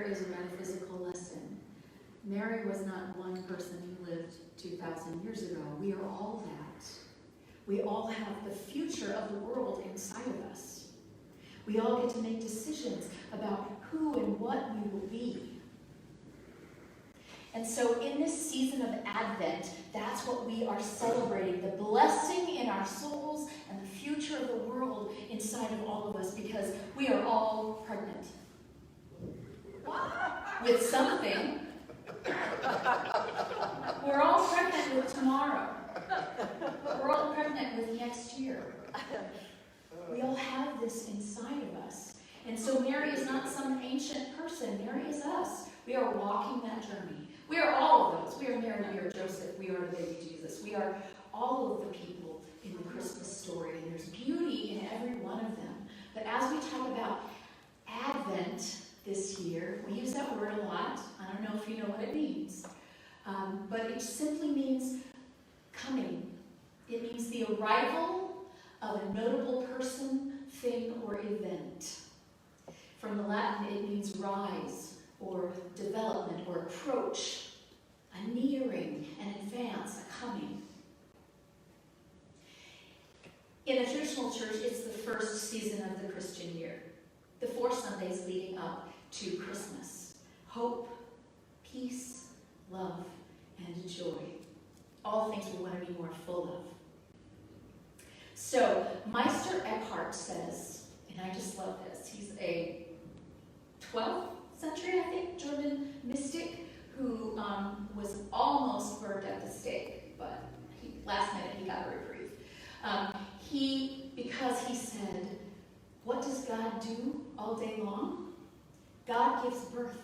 is a metaphysical lesson. Mary was not one person who lived 2,000 years ago. We are all that. We all have the future of the world inside of us. We all get to make decisions about who and what we will be. And so in this season of Advent, that's what we are celebrating, the blessing in our souls and the future of the world inside of all of us, because we are all pregnant with something. We're all pregnant with tomorrow. We're all pregnant with next year. We all have this inside of us. And so Mary is not some ancient person. Mary is us. We are walking that journey. We are all of those. We are Mary, we are Joseph, we are the baby Jesus. We are all of the people in the Christmas story, and there's beauty in every one of them. But as we talk about Advent this year, we use that word a lot. I don't know if you know what it means. But it simply means coming. It means the arrival of a notable person, thing, or event. From the Latin, it means rise, or development, or approach, a nearing, an advance, a coming. In the traditional church, it's the first season of the Christian year, the 4 Sundays leading up to Christmas. Hope, peace, love, and joy. All things we want to be more full of. So, Meister Eckhart says, and I just love this, he's a 12th century, I think, German mystic who was almost burned at the stake, but last minute he got a reprieve. Because he said, what does God do all day long? God gives birth.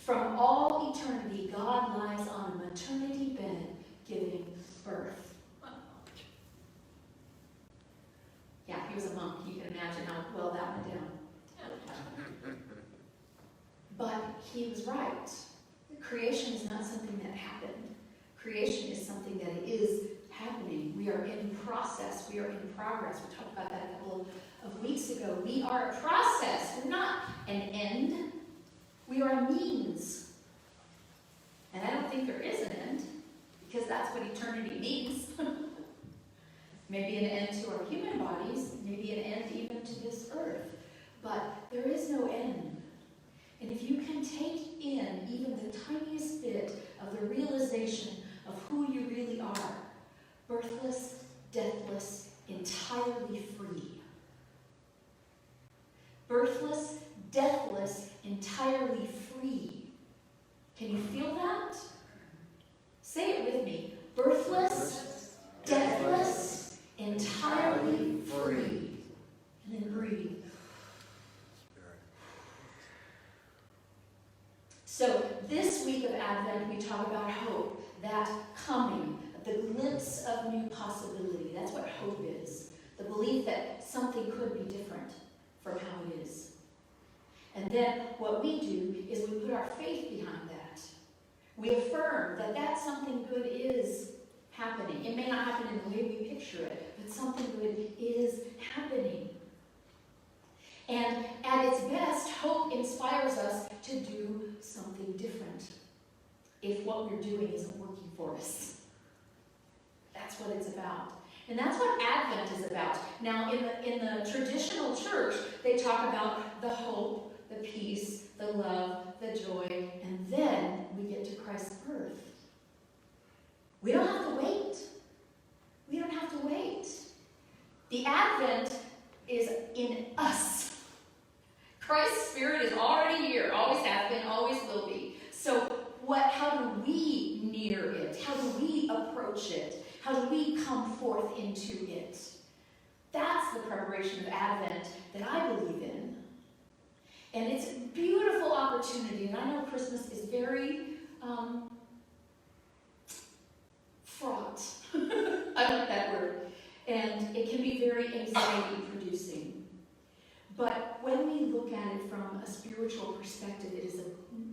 From all eternity, God lies on a maternity bed giving birth. Yeah, he was a monk. You can imagine how well that went down. But he was right. Creation is not something that happened. Creation is something that is happening. We are in process. We are in progress. We talked about that a couple of weeks ago. We are a process. We're not an end. We are a means. And I don't think there is an end, because that's what eternity means. Maybe an end to our human bodies, maybe an end even to this earth. But there is no end. And if you can take in even the tiniest bit of the realization of who you really are, birthless, deathless, entirely free. Birthless, deathless, entirely free. Can you feel that? Say it with me. Birthless, deathless, entirely free. And then breathe. So this week of Advent, we talk about hope, that coming, the glimpse of new possibility. That's what hope is. The belief that something could be different from how it is. And then what we do is we put our faith behind that. We affirm that that something good is happening. It may not happen in the way we picture it, but something good is happening. And at its best, hope inspires us to do something different if what we're doing isn't working for us. That's what it's about. And that's what Advent is about. Now, in the traditional church, they talk about the hope, the peace, the love, the joy, and then we get to Christ's birth. We don't have to wait. We don't have to wait. The Advent is in us. Christ's Spirit is already here, always has been, always will be. So how do we near it? How do we approach it? How do we come forth into it? That's the preparation of Advent that I believe in. And it's a beautiful opportunity. And I know Christmas is very fraught. I like that word. And it can be very anxiety-producing. But when we look at it from a spiritual perspective, it is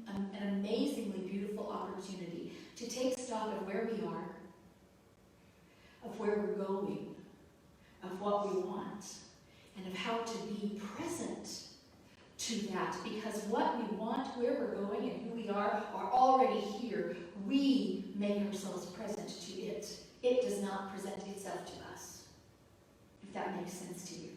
an amazingly beautiful opportunity to take stock of where we are, of where we're going, of what we want, and of how to be present to that, because what we want, where we're going, and who we are already here. We make ourselves present to it. It does not present itself to us, if that makes sense to you.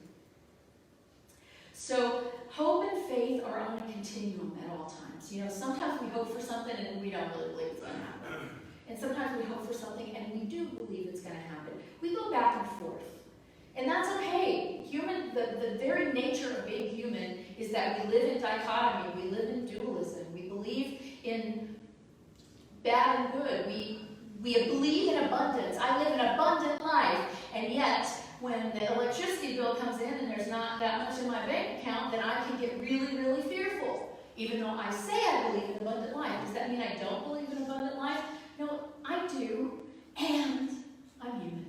So hope and faith are on a continuum at all times. You know, sometimes we hope for something and we don't really believe it's going to happen. And sometimes we hope for something and we do believe it's going to happen. We go back and forth. And that's okay. The very nature of being human is that we live in dichotomy. We live in dualism. We believe in bad and good. We believe in abundance. I live an abundant life. And yet, when the electricity bill comes in and there's not that much in my bank account, then I can get really, really fearful. Even though I say I believe in abundant life. Does that mean I don't believe in abundant life? No, I do. And I'm human.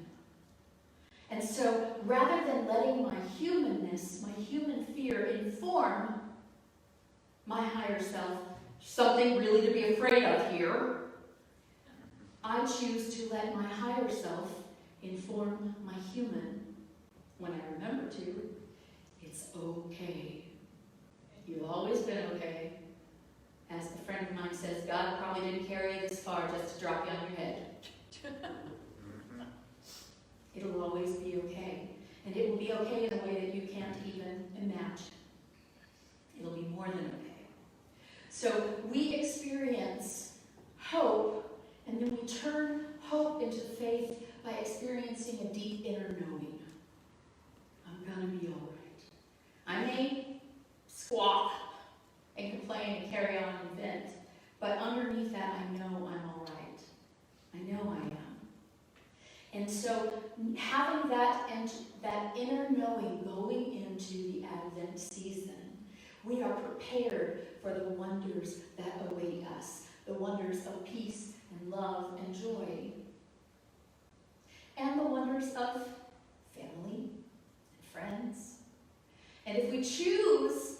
And so, rather than letting my humanness, my human fear inform my higher self, something really to be afraid of here, I choose to let my higher self inform my human when I remember to. It's okay. You've always been okay. As a friend of mine says, God probably didn't carry you this far just to drop you on your head. It'll always be okay. And it will be okay in a way that you can't even imagine. It'll be more than okay. So we experience hope, and then we turn hope into faith by experiencing a deep inner knowing. I'm going to be all right. I may squawk and complain and carry on and vent, but underneath that I know I'm all right. I know I am. And so having that inner knowing going into the Advent season, we are prepared for the wonders that await us, the wonders of peace and love and joy, and the wonders of family and friends. And if we choose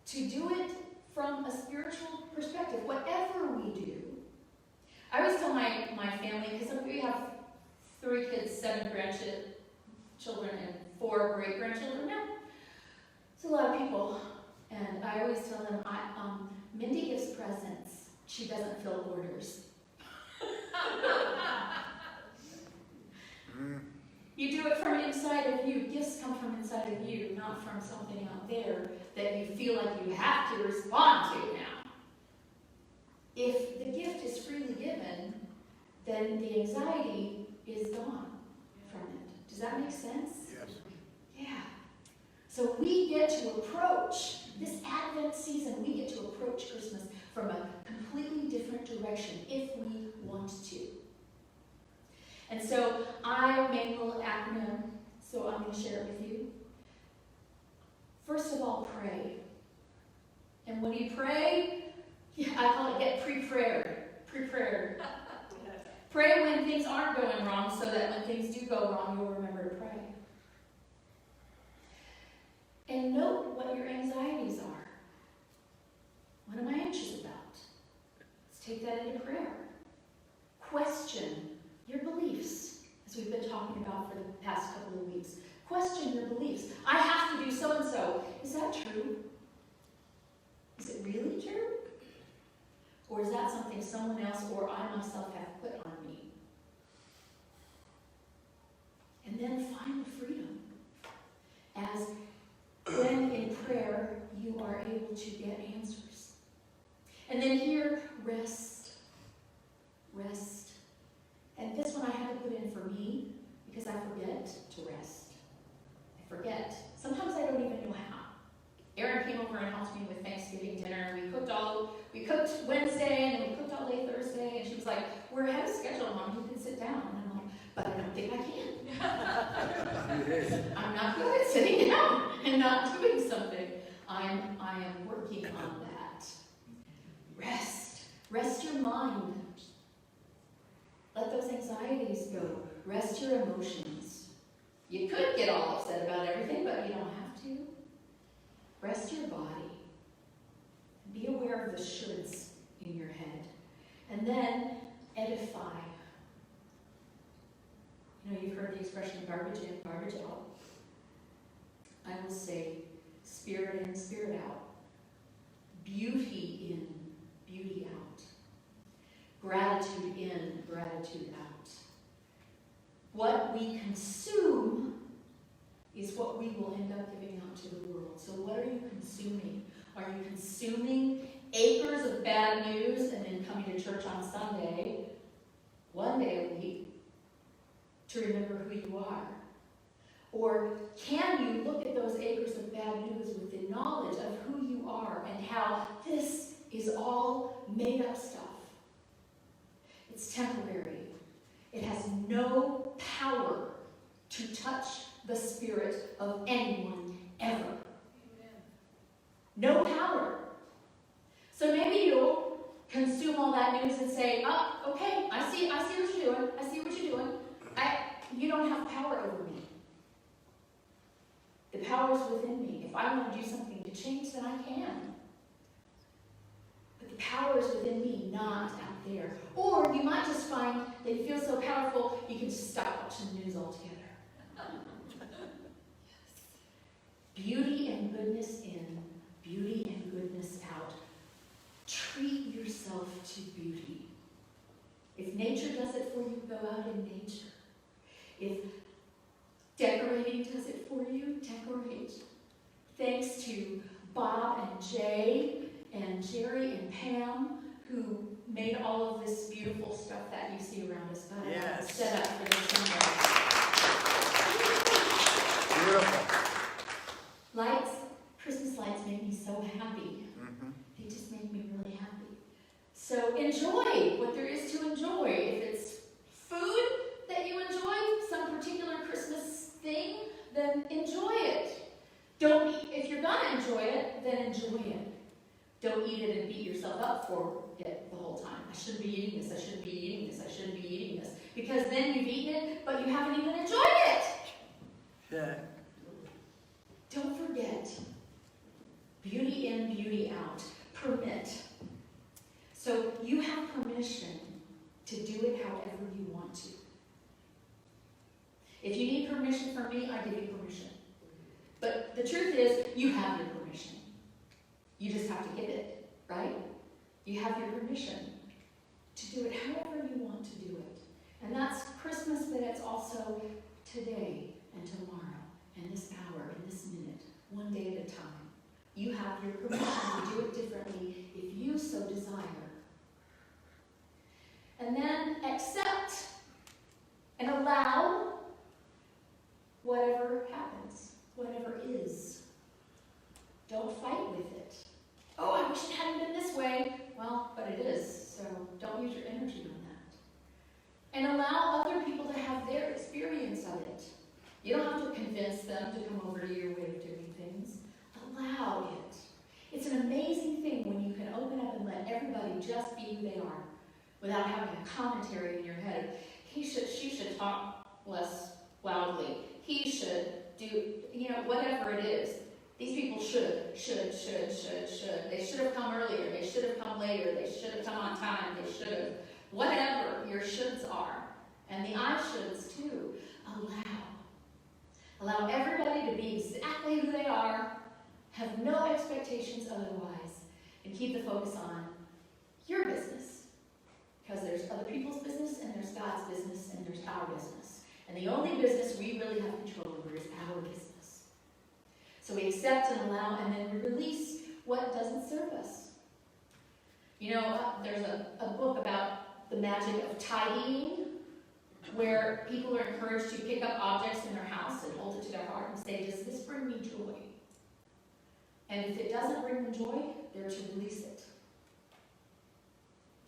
to do it from a spiritual perspective, whatever we do, I always tell my family, because we have 3 kids, 7 grandchildren, and 4 great-grandchildren now. It's a lot of people. And I always tell them, Mindy gives presents. She doesn't fill orders. You do it from inside of you. Gifts come from inside of you, not from something out there that you feel like you have to respond to now. If the gift is freely given, then the anxiety is gone from it. Does that make sense? Yes. Yeah. So we get to approach this Advent season, we get to approach Christmas from a completely different direction if we want to. And so I made a little acronym, so I'm going to share it with you. First of all, pray. And when you pray, I call it get pre-prayered. Pre-prayered. Pray when things aren't going wrong so that when things do go wrong, you'll remember to pray. And note what your anxieties are. What am I anxious about? Let's take that into prayer. Question your beliefs, as we've been talking about for the past couple of weeks. Question your beliefs. I have to do so-and-so. Is that true? Is it really true? Or is that something someone else or I myself have put on me? And then find the freedom. As when in prayer you are able to get answers. And then here, rest. Rest. And this one I had to put in for me because I forget to rest. I forget. Sometimes I don't even know how. Erin came over and helped me with Thanksgiving dinner. We cooked Wednesday and then we cooked all day Thursday, and she was like, "We're ahead of schedule, Mom. You can sit down." And I'm like, "But I don't think I can." I'm not good at sitting down and not doing something. I am working on that. Rest. Rest your mind. Let those anxieties go. Rest your emotions. You could get all upset about everything, but you don't have to. Rest your body. Be aware of the shoulds in your head. And then edify. You know, you've heard the expression garbage in, garbage out. I will say spirit in, spirit out. beauty in, beauty out. Gratitude in, gratitude out. What we consume is what we will end up giving out to the world. So what are you consuming? Are you consuming acres of bad news and then coming to church on Sunday, one day a week, to remember who you are? Or can you look at those acres of bad news with the knowledge of who you are and how this is all made up stuff? It's temporary. It has no power to touch the spirit of anyone ever. Amen. No power. So maybe you'll consume all that news and say, oh, okay, I see what you're doing. I see what you're doing. You don't have power over me. The power is within me. If I want to do something to change, then I can. But the power is within me, not out there. Or you might just find that you feel so powerful, you can just stop watching the news altogether. Beauty and goodness in, beauty and goodness out. Treat yourself to beauty. If nature does it for you, go out in nature. If decorating does it for you, decorate. Thanks to Bob and Jay and Jerry and Pam, who made all of this beautiful stuff that you see around us. God, yes. Set up for this Sunday. Beautiful. Lights, Christmas lights make me so happy. Mm-hmm. They just make me really happy. So enjoy what there is to enjoy. If it's food that you enjoy, some particular Christmas thing, then enjoy it. Don't eat, if you're gonna enjoy it, then enjoy it. Don't eat it and beat yourself up for it the whole time. I shouldn't be eating this, I shouldn't be eating this, I shouldn't be eating this. Because then you've eaten it, but you haven't even enjoyed it. Yeah. Don't forget, beauty in, beauty out. Permit. So you have permission to do it however you want to. If you need permission from me, I give you permission. But the truth is, you have your permission. You just have to give it, right? You have your permission to do it however you want to do it. And that's Christmas, but it's also today and tomorrow and this hour and this minute, one day at a time. You have your permission to do it differently if you so desire. And then accept and allow whatever happens, whatever is. Don't fight with it. Oh, I wish it hadn't been this way. Well, but it is, so don't use your energy on that. And allow other people to have their experience of it. You don't have to convince them to come over to your way of doing things. Allow it. It's an amazing thing when you can open up and let everybody just be who they are without having a commentary in your head. She should talk less loudly. He should do, whatever it is. These people should. They should have come earlier. They should have come later. They should have come on time. They should have. Whatever your shoulds are. And the I shoulds too. Allow everybody to be exactly who they are. Have no expectations otherwise. And keep the focus on your business. Because there's other people's business, and there's God's business, and there's our business. And the only business we really have control over is our business. So we accept and allow, and then we release what doesn't serve us. There's a book about the magic of tidying, where people are encouraged to pick up objects in their house and hold it to their heart and say, does this bring me joy? And if it doesn't bring them joy, they're to release it.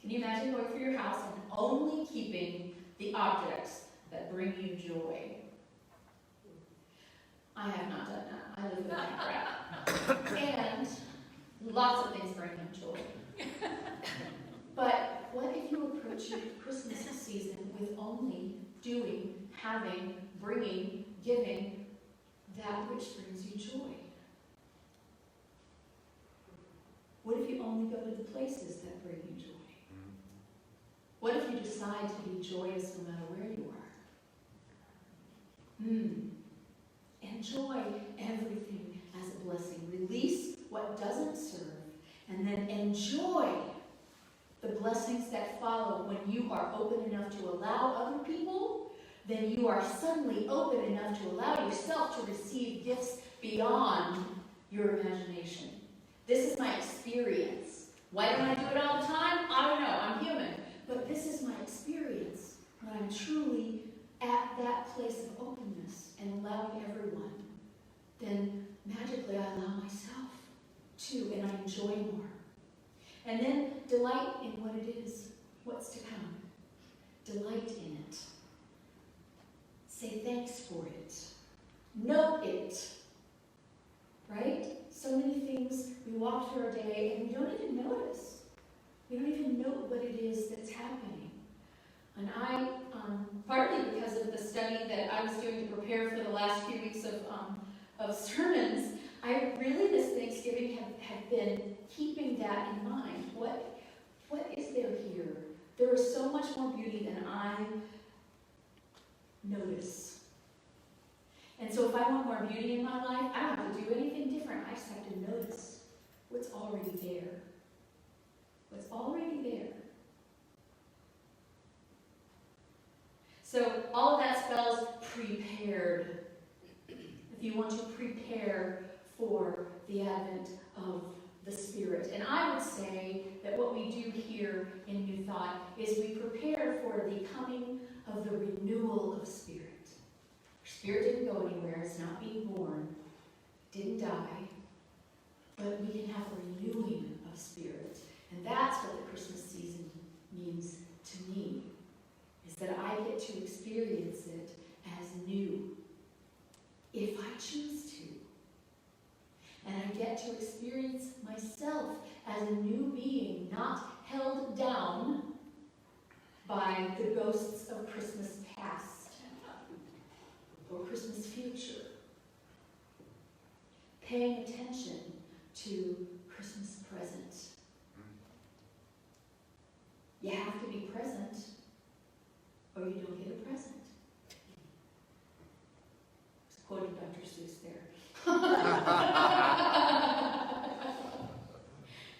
Can you imagine going through your house and only keeping the objects that bring you joy? I have not done that. I live with my crap. And lots of things bring them joy. But what if you approach your Christmas season with only doing, having, bringing, giving that which brings you joy? What if you only go to the places that bring you joy? What if you decide to be joyous no matter where you are? Enjoy everything as a blessing. Release what doesn't serve, and then enjoy the blessings that follow when you are open enough to allow other people, then you are suddenly open enough to allow yourself to receive gifts beyond your imagination. This is my experience. Why don't I do it all the time? I don't know. I'm human. But this is my experience when I'm truly at that place of openness and allowing everyone. Then magically I allow myself to, and I enjoy more. And then delight in what it is, what's to come. Delight in it. Say thanks for it. Note it. Right? So many things, we walk through our day and we don't even notice. We don't even note what it is that's happening. And I, partly because of the study that I was doing to prepare for the last few weeks of sermons, I really this Thanksgiving have been keeping that in mind. What is there here? There is so much more beauty than I notice. And so if I want more beauty in my life, I don't have to do anything different. I just have to notice what's already there. What's already there. So all of that spells prepared. If you want to prepare for the advent of the Spirit. And I would say that what we do here in New Thought is we prepare for the coming of the renewal of spirit. Spirit didn't go anywhere. It's not being born. Didn't die. But we can have a renewing of spirit. And that's what the Christmas season means to me. Is that I get to experience it as new. If I choose to. And I get to experience myself as a new being, not held down by the ghosts of Christmas past or Christmas future. Paying attention to Christmas present. You have to be present or you don't get a present. I was quoting Dr. Seuss there.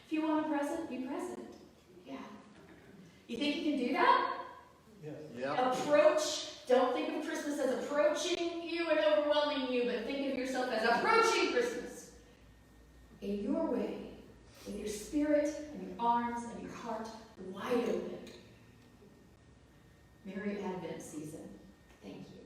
If you want a present, be present. Yeah. You think you can do that? Yes. Yeah. Approach. Don't think of Christmas as approaching you and overwhelming you, but think of yourself as approaching Christmas in your way, with your spirit and your arms and your heart wide open. Merry Advent season. Thank you.